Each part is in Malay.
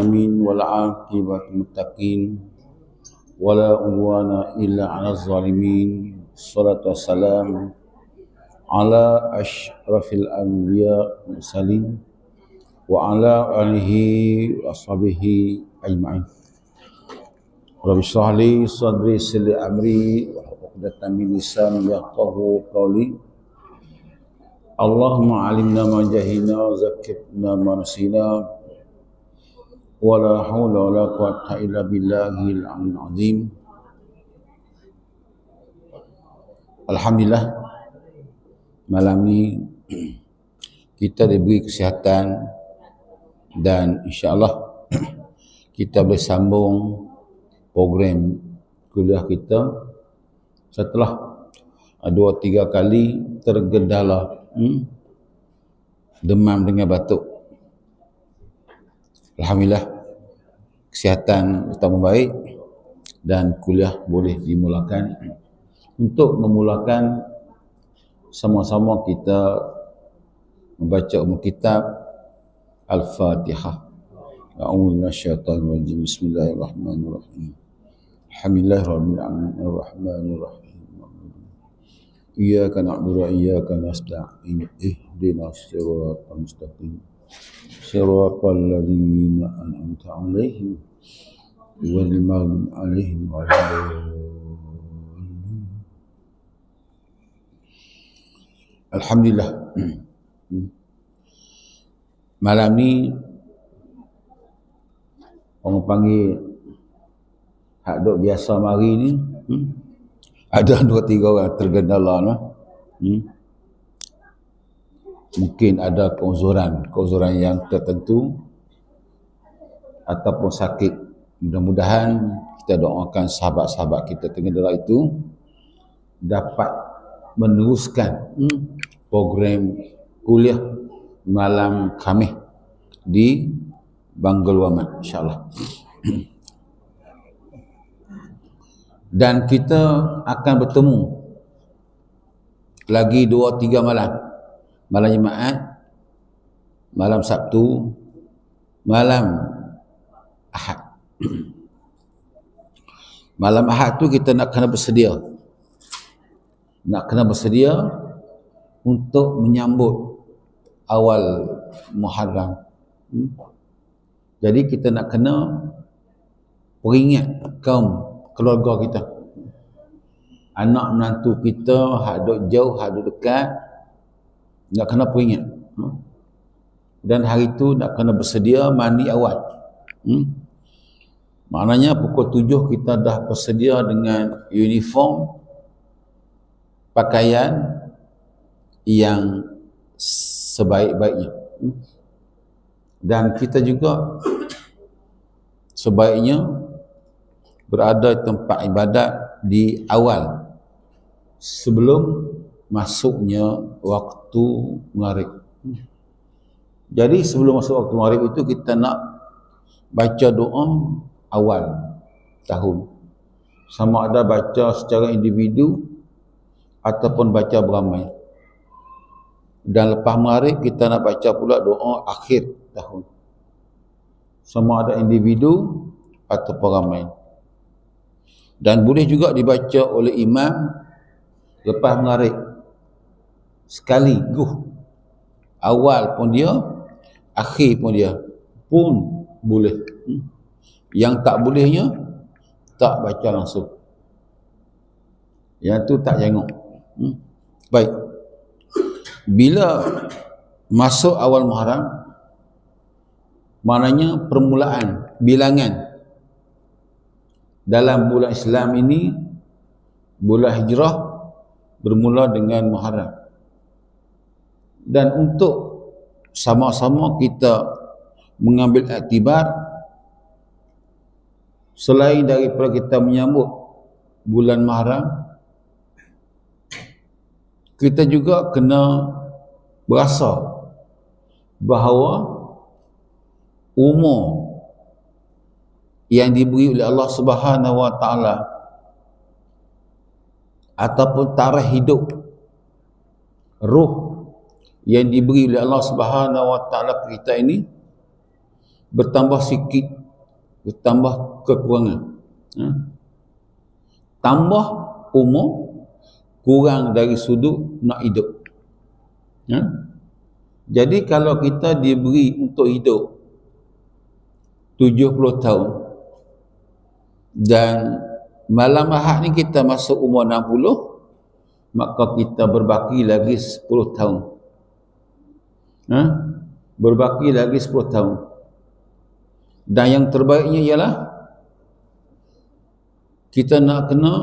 alamin wal aqibatu muttaqin wala udwana illa 'alal zalimin. Shalatu wassalam ala asyrafil anbiya mursalin wa ala alihi wa sahbihi ajma'in. Rabbi shrah li sadri yassir li amri wa uqdatan min lisani yafqahu qawli. Allahumma alimna ma jahilna wa zakkirna ma nasina wa la hawla wa la quwwata illa billahil aliyyil azim. Alhamdulillah, malam ni kita diberi kesihatan dan insya-Allah kita bersambung program kuliah kita setelah 2-3 kali tergendala demam dengan batuk. Alhamdulillah, kesihatan kita membaik dan kuliah boleh dimulakan. Untuk memulakan, sama-sama kita membaca kitab Al-Fatihah. A'udzu minasyaitonir rajim. Bismillahirrahmanirrahim. Alhamdulillahirabbil alamin arrahmanir rahim. Iyyaka na'budu wa iyyaka nasta'in. Ihdinas siratal mustaqim. Siratal ladzina an'amta 'alaihim ghairil maghdubi 'alaihim waladdallin. Alhamdulillah. Malam ni orang panggil hak duk biasa mari ni, ada 2-3 orang tergendala lah. Mungkin ada keuzuran yang tertentu ataupun sakit. Mudah-mudahan kita doakan sahabat-sahabat kita tergendala itu dapat meneruskan program kuliah malam Khamis di Banggul Wamat, insya-Allah. Dan kita akan bertemu lagi 2-3 malam. Malam Jumaat, malam Sabtu, malam Ahad. Malam Ahad tu kita nak kena bersedia. Untuk menyambut awal Muharram. Jadi kita nak kena peringat kaum keluarga kita, anak menantu kita, hak duk jauh, hak duk dekat, nak kena peringat. Dan hari tu nak kena bersedia mandi awal. Maknanya pukul 7 kita dah bersedia dengan uniform, pakaian yang sebaik-baiknya. Dan kita juga sebaiknya berada di tempat ibadat di awal sebelum masuknya waktu maghrib. Jadi sebelum masuk waktu maghrib itu kita nak baca doa awal tahun. Sama ada baca secara individu ataupun baca beramai. Dan lepas maghrib kita nak baca pula doa akhir tahun. Sama ada individu ataupun ramai. Dan boleh juga dibaca oleh imam lepas maghrib. Sekali awal pun dia, akhir pun dia pun boleh. Yang tak bolehnya tak baca langsung. Yang tu tak jenguk. Baik. Bila masuk awal Muharram, maknanya permulaan bilangan dalam bulan Islam ini, bulan Hijrah bermula dengan Muharram. Dan untuk sama-sama kita mengambil iktibar, selain daripada kita menyambut bulan Muharram, kita juga kena berasa bahawa umur yang diberi oleh Allah Subhanahu Wa Taala ataupun tarikh hidup ruh yang diberi oleh Allah Subhanahu Wa Taala kita ini bertambah sikit, bertambah kekurangan. Tambah umur, kurang dari sudut nak hidup. Jadi kalau kita diberi untuk hidup 70 tahun dan malam Ahad ni kita masuk umur 60, maka kita berbaki lagi 10 tahun. Berbaki lagi 10 tahun. Dan yang terbaiknya ialah kita nak kena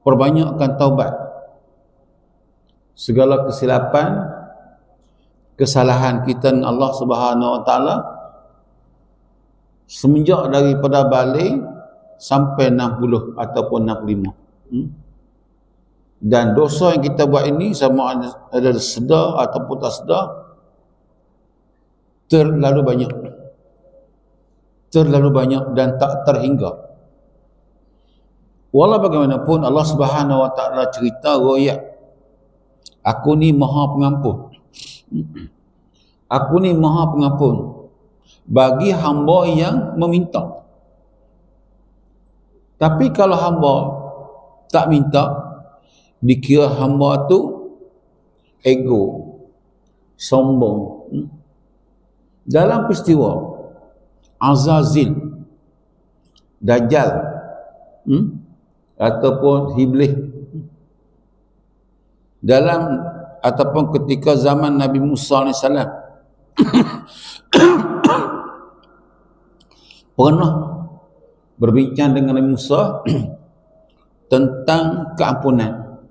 perbanyakkan taubat. Segala kesilapan, kesalahan kita dengan Allah Subhanahu Wa Taala semenjak daripada balik sampai 60 ataupun 65. Dan dosa yang kita buat ini sama ada sedar ataupun tak sedar, terlalu banyak dan tak terhingga. Walau bagaimanapun Allah Subhanahu Wa Taala cerita royak, aku ni Maha Pengampun. Aku ni Maha Pengampun bagi hamba yang meminta. Tapi kalau hamba tak minta, dikira hamba tu ego, sombong. Dalam peristiwa Azazil, Dajjal, ataupun Iblis, dalam ataupun ketika zaman Nabi Musa AS pernah berbincang dengan Nabi Musa tentang keampunan.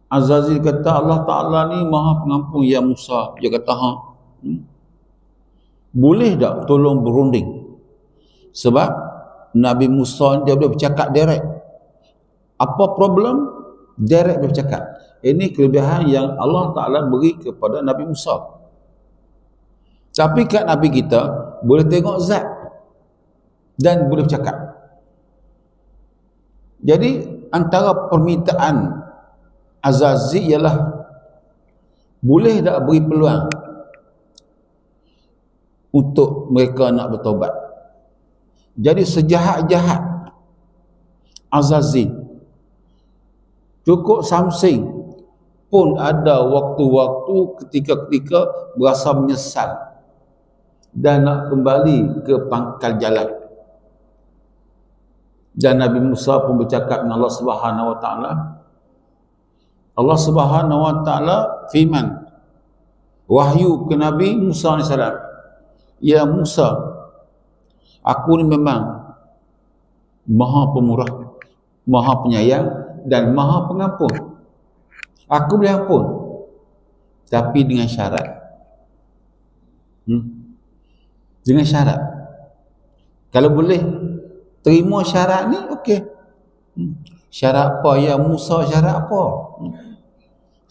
Azazil kata, Allah Ta'ala ni Maha Pengampun ya Musa. Dia kata, boleh tak tolong berunding? Sebab Nabi Musa dia boleh bercakap direct. Apa problem? Direct dia bercakap. Ini kelebihan yang Allah Ta'ala beri kepada Nabi Musa. Tapi kat Nabi kita boleh tengok zat dan boleh bercakap. Jadi antara permintaan Azazil ialah boleh tak beri peluang untuk mereka nak bertobat. Jadi sejahat-jahat Azazil, cukup Samsing pun ada waktu-waktu ketika-ketika berasa menyesal dan nak kembali ke pangkal jalan. Dan Nabi Musa pun bercakap dengan Allah Subhanahu Wa Taala. Allah Subhanahu Wa Taala firman wahyu ke Nabi Musa AS, ya Musa, aku ni memang Maha Pemurah, Maha Penyayang dan Maha Pengampun. Aku boleh ampun, tapi dengan syarat. Dengan syarat. Kalau boleh terima syarat ni, okey. Syarat apa ya Musa? Syarat apa?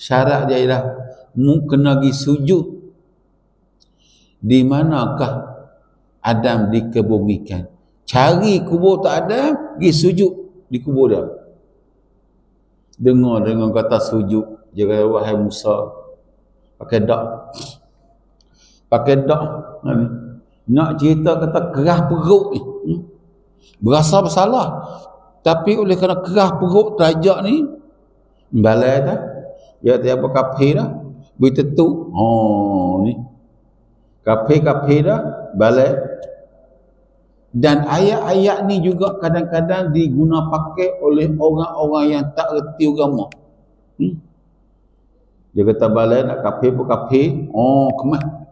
Syarat dia ialah mu kena pergi sujud di manakah Adam dikebumikan. Cari kubur tak ada, pergi sujud di kubur dia. Dengar dengan kata sujud, dia kata, wahai Musa, pakai dak. Pakai dak. Nak cerita kata kerah perut ni. Berasa bersalah. Tapi oleh kerana kerah perut terajak ni, balai dah. Dia kata apa kafir dah. Beritetu. Oh ni. Kafir dah, balai. Dan ayat-ayat ni juga kadang-kadang diguna pakai oleh orang-orang yang tak reti agama. Dia kata balai nak kafir pun kafir. Oh kemah.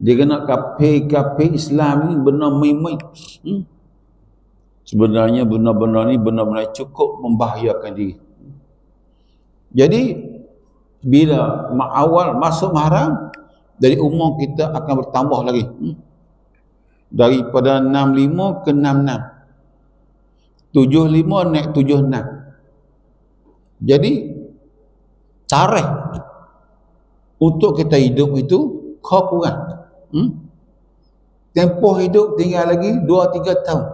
Dia kena kafir Islam ni benar main-main. Sebenarnya benar-benar ni benar-benar cukup membahayakan diri. Jadi bila awal masuk mahram, dari umur kita akan bertambah lagi. Daripada 65 ke 66, 75 naik 76. Jadi tarikh untuk kita hidup itu kurang. Tempoh hidup tinggal lagi 2-3 tahun.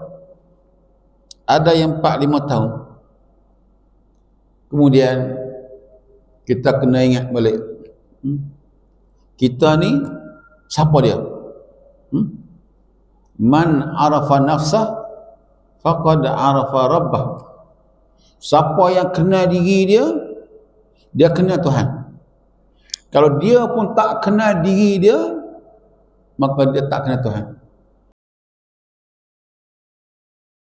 Ada yang 4-5 tahun. Kemudian kita kena ingat balik, kita ni siapa dia? Man arafa nafsah faqad arafa rabbah. Siapa yang kenal diri dia, dia kenal Tuhan. Kalau dia pun tak kenal diri dia, maka dia tak kenal Tuhan.